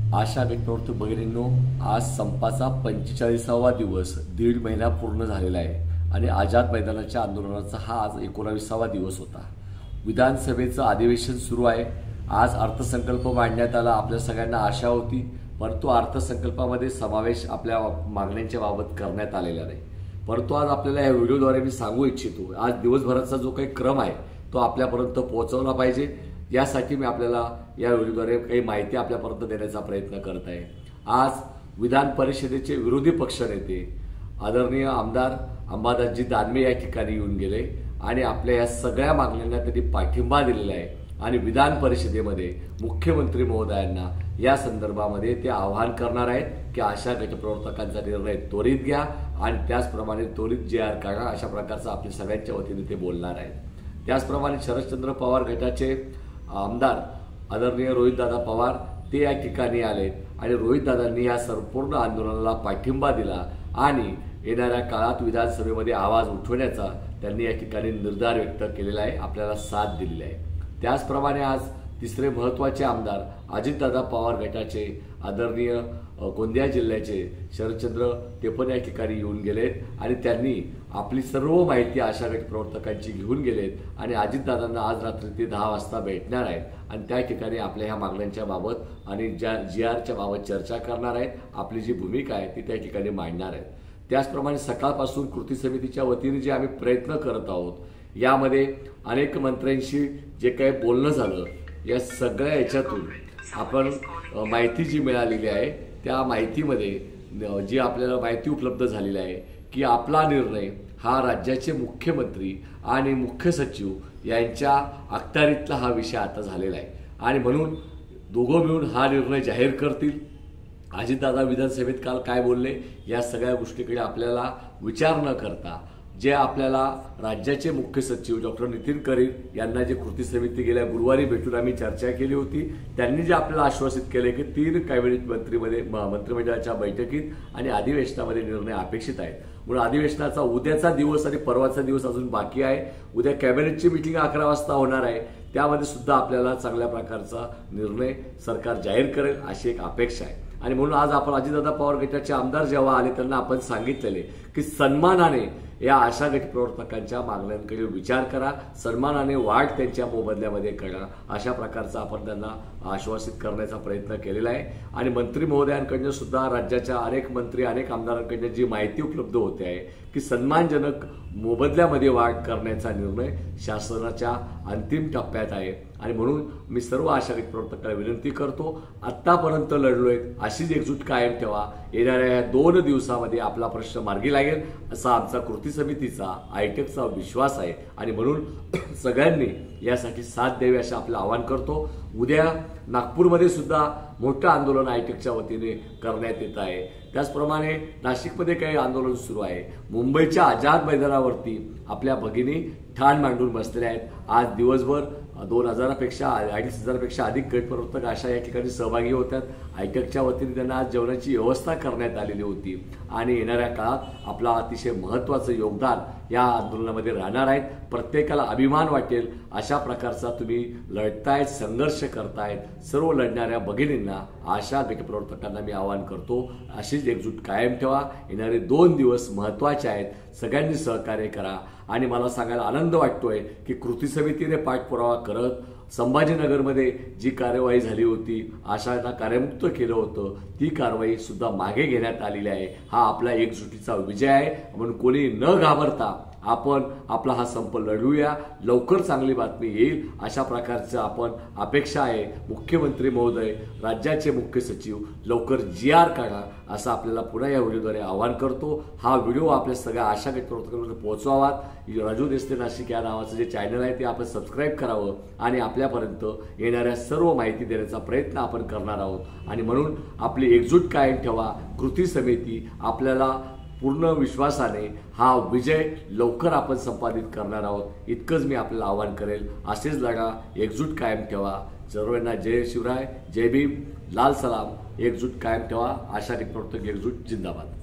आशा गटप्रवर्तक भगिनींनो, आज संपाचा 45वा दिवस, दीड महिना पूर्ण झालेला आहे आणि आझाद मैदानाच्या आंदोलनाचा हा आज 19वा दिवस होता। विधानसभेचं अधिवेशन सुरू आहे। आज अर्थसंकल्प मांडण्यात आला। आपल्या सगळ्यांना आशा होती, परंतु अर्थसंकल्पामध्ये समावेश आपल्या मागण्यांच्या बाबत करण्यात आलेला नाही। परंतु आज आपल्याला या व्हिडिओद्वारे मी सांगू इच्छितो, आज दिवसभराचा जो काही क्रम आहे तो आपल्यापर्यंत पोहोचवला पाहिजे, यासाठी मी आपल्याला या व्हिडिओद्वारे काही माहिती आपल्यापर्यंत देण्याचा प्रयत्न करत आहे। आज विधान परिषदेचे विरोधी पक्षनेते आदरणीय आमदार अंबादासजी दानवे या ठिकाणी येऊन गेले आणि आपल्या या सगळ्या मागण्यांना त्यांनी पाठिंबा दिलेला आहे आणि विधान परिषदेमध्ये मुख्यमंत्री महोदयांना या संदर्भामध्ये ते आवाहन करणार आहेत की अशा गटप्रवर्तकांचा निर्णय त्वरित घ्या आणि त्याचप्रमाणे त्वरित JR काढा, अशा प्रकारचा आपल्या सगळ्यांच्या वतीने ते बोलणार आहेत। त्याचप्रमाणे शरदचंद्र पवार गटाचे आमदार आदरणीय रोहितदादा पवार ते या ठिकाणी आले आणि रोहितदादांनी या संपूर्ण आंदोलनाला पाठिंबा दिला आणि येणाऱ्या काळात विधानसभेमध्ये आवाज उठवण्याचा त्यांनी या ठिकाणी निर्धार व्यक्त केलेला आहे, आपल्याला साथ दिलेली आहे। त्याचप्रमाणे आज तिसरे महत्त्वाचे आमदार अजितदादा पवार गटाचे आदरणीय गोंदिया जिल्ह्याचे शरदचंद्र ते पण या ठिकाणी येऊन गेलेत आणि त्यांनी आपली सर्व माहिती आशा गटप्रवर्तकांची घेऊन गेलेत आणि अजितदादांना आज रात्री ते 10 वाजता भेटणार आहेत आणि त्या ठिकाणी आपल्या ह्या मागण्यांच्या बाबत आणि JRच्या बाबत चर्चा करणार आहेत। आपली जी भूमिका आहे ती त्या ठिकाणी मांडणार आहेत। त्याचप्रमाणे सकाळपासून कृती समितीच्या वतीने जे आम्ही प्रयत्न करत आहोत, यामध्ये अनेक मंत्र्यांशी जे काही बोलणं झालं, या सगळ्या याच्यातून आपण माहिती जी मिळालेली आहे त्या माहितीमध्ये जी आपल्याला माहिती उपलब्ध झालेली आहे की आपला निर्णय हा राज्याचे मुख्यमंत्री आणि मुख्य सचिव यांच्या अखत्यारीतला हा विषय आता झालेला आहे आणि म्हणून दोघं मिळून हा निर्णय जाहीर करतील। अजितदादा विधानसभेत काल काय बोलले या सगळ्या गोष्टीकडे आपल्याला विचार न करता जे आपल्याला राज्याचे मुख्य सचिव डॉक्टर नितीन करीर यांना जे कृती समिती गेल्या गुरुवारी भेटून आम्ही चर्चा केली होती, त्यांनी जे आपल्याला आश्वासित केले की 3 कॅबिनेट मंत्रिमंडळाच्या बैठकीत आणि अधिवेशनामध्ये निर्णय अपेक्षित आहेत। म्हणून अधिवेशनाचा उद्याचा दिवस आणि परवाचा दिवस अजून बाकी आहे। उद्या कॅबिनेटची मीटिंग 11 वाजता होणार आहे, त्यामध्ये सुद्धा आपल्याला चांगल्या प्रकारचा निर्णय सरकार जाहीर करेल अशी एक अपेक्षा आहे आणि म्हणून आज आपण अजितदादा पवार गटाचे आमदार जेव्हा आले त्यांना आपण सांगितलेले की सन्मानाने या आशा गटप्रवर्तकांच्या मागण्यांकडे विचार करा, सन्मानाने वाढ त्यांच्या मोबदल्यामध्ये करा, अशा प्रकारचा आपण त्यांना आश्वासित करण्याचा प्रयत्न केलेला आहे आणि मंत्री महोदयांकडून सुद्धा राज्याच्या अनेक मंत्री अनेक आमदारांकडून जी माहिती उपलब्ध होते आहे की सन्मानजनक मोबदल्यामध्ये वाढ करण्याचा निर्णय शासनाच्या अंतिम टप्प्यात आहे आणि म्हणून मी सर्व आशा गटप्रवर्तकांना विनंती करतो, आत्तापर्यंत लढलोय अशीच एकजूट कायम ठेवा। येणाऱ्या या 2 दिवसामध्ये आपला प्रश्न मार्गी लागेल असा आमचा कृती समितीचा आयटेकचा विश्वास आहे आणि म्हणून सगळ्यांनी यासाठी साथ द्यावी असे आपलं आवाहन करतो। उद्या नागपूरमध्ये सुद्धा मोठं आंदोलन आयटेकच्या वतीने करण्यात येत आहे। त्याचप्रमाणे नाशिकमध्ये काही आंदोलन सुरू आहे। मुंबईच्या आझाद मैदानावरती आपल्या भगिनी ठाण मांडून बसलेल्या आहेत। आज दिवसभर 2000पेक्षा 2500पेक्षा अधिक गटप्रवर्तक अशा या ठिकाणी सहभागी होतात। आयटेकच्या वतीने त्यांना आज जेवणाची व्यवस्था करण्यात आलेली होती आणि येणाऱ्या काळात आपला अतिशय महत्त्वाचं योगदान या आंदोलनामध्ये राहणार आहे। प्रत्येकाला अभिमान वाटेल अशा प्रकारचा तुम्ही लढतायत, संघर्ष करतायत। सर्व लढणाऱ्या भगिनींना आशा गटप्रवर्तकांना मी आवाहन करतो, अशीच एकजूट कायम ठेवा। येणारे 2 दिवस महत्त्वाचे आहेत, सगळ्यांनी सहकार्य करा आणि मला सांगायला आनंद वाटतोय की कृती समितीने पाठपुरावा करत संभाजीनगरमध्ये जी कार्यवाही झाली होती, आशांना कार्यमुक्त केलं होतं, ती कारवाई सुद्धा मागे घेण्यात आलेली आहे। हा आपला एकजुटीचा विजय आहे। म्हणून कोणी न घाबरता आपण आपला हा संप लढवूया, लवकर चांगली बातमी येईल अशा प्रकारचं आपण अपेक्षा आहे। मुख्यमंत्री महोदय, राज्याचे मुख्य सचिव लवकर JR काढा असं आपल्याला पुन्हा या व्हिडिओद्वारे आवाहन करतो। हा व्हिडिओ आपल्या सगळ्या आशा गटप्रवर्तकांना पोहोचवावा। राजू देसले नाशिक या नावाचं जे चॅनल आहे ते आपण सबस्क्राईब करावं आणि आपल्यापर्यंत येणाऱ्या सर्व माहिती देण्याचा प्रयत्न आपण करणार आहोत आणि म्हणून आपली एकजूट कायम ठेवा। कृती समिती आपल्याला पूर्ण विश्वासाने हा विजय लवकर आपण संपादित करणार आहोत, इतकंच मी आपल्याला आवाहन करेल। असेच लढा, एकजूट कायम ठेवा। सर्वांना जय शिवराय, जय भीम, लाल सलाम। एकजूट कायम ठेवा। आशा गटप्रवर्तक एकजूट जिंदाबाद।